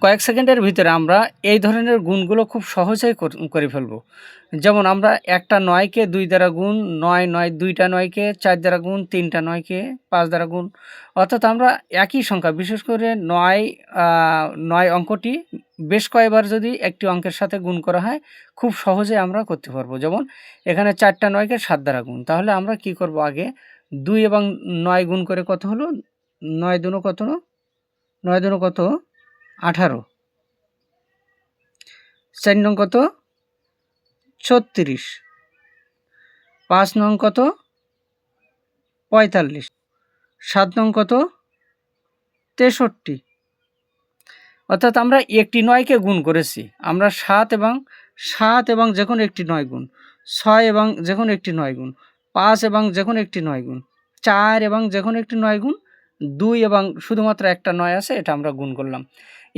কয়েক সেকেন্ডের ভিতরে আমরা এই ধরনের গুণগুলো খুব সহজেই করে ফেলব। যেমন আমরা একটা ৯কে ২ দ্বারা গুণ, ৯ ২টা ৯কে ৪ দ্বারা গুণ, ৩টা ৯কে ৫ দ্বারা গুণ। অর্থাৎ আমরা একই সংখ্যা, বিশেষ করে ৯ অঙ্কটি বেশ কয়েকবার যদি একটি অঙ্কের সাথে গুণ করা হয় খুব সহজে আমরা করতে পারবো। যেমন এখানে ৪টা ৯কে ৭ দ্বারা গুণ, তাহলে আমরা কি করব, আগে ২ এবং ৯ গুণ করে কত হলো, ৯ দুনো কত, ৯ দুনো কত ১৮, ৪ নং কত ৩৬, ৫ নং কত ৪৫, ৭ নং কত ৬৩। অর্থাৎ আমরা একটি ৯কে গুণ করেছি, আমরা ৭ এবং যে কোনো একটি ৯ গুণ, ৬ এবং যে কোনো একটি ৯ গুণ, ৫ এবং যে কোনো একটি ৯ গুণ, ৪ এবং যে কোনো একটি 9 গুণ, ২ এবং শুধুমাত্র একটা ৯ আছে, এটা আমরা গুণ করলাম।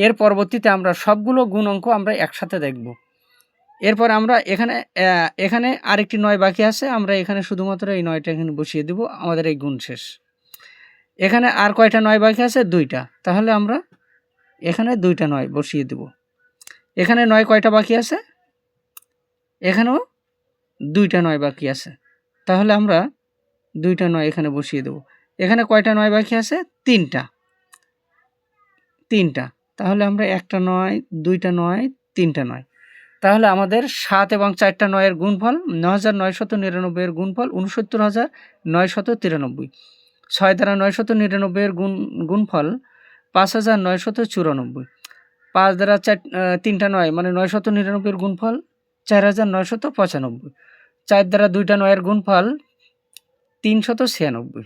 এর পরবর্তীতে আমরা সবগুলো গুণ অঙ্ক আমরা একসাথে দেখব। এরপর আমরা এখানে আরেকটি ৯ বাকি আছে, আমরা এখানে শুধুমাত্র এই ৯টা এখানে বসিয়ে দেব, আমাদের এই গুণ শেষ। এখানে আর কয়টা ৯ বাকি আছে, 2টা, তাহলে আমরা এখানে 2টা ৯ বসিয়ে দেব। এখানে ৯ কয়টা বাকি আছে, এখানেও 2টা ৯ বাকি আছে, তাহলে আমরা 2টা ৯ এখানে বসিয়ে দেব। এখানে কয়টা ৯ বাকি আছে, 3টা, তাহলে আমরা একটা ৯, 2টা ৯, 3টা ৯, তাহলে আমাদের ৭ এবং 4টা ৯-এর গুণফল ৯,৯৯৯ এর গুণফল ৬৯,৯৯৩। ৬ দ্বারা ৯৯৯ এর গুণফল ৫,৯৯৪। ৫ দ্বারা 3টা ৯ মানে ৯৯৯ এর গুণফল ৪,৯৯৫। ৪ দ্বারা 2টা ৯-এর গুণফল ৩৯৬।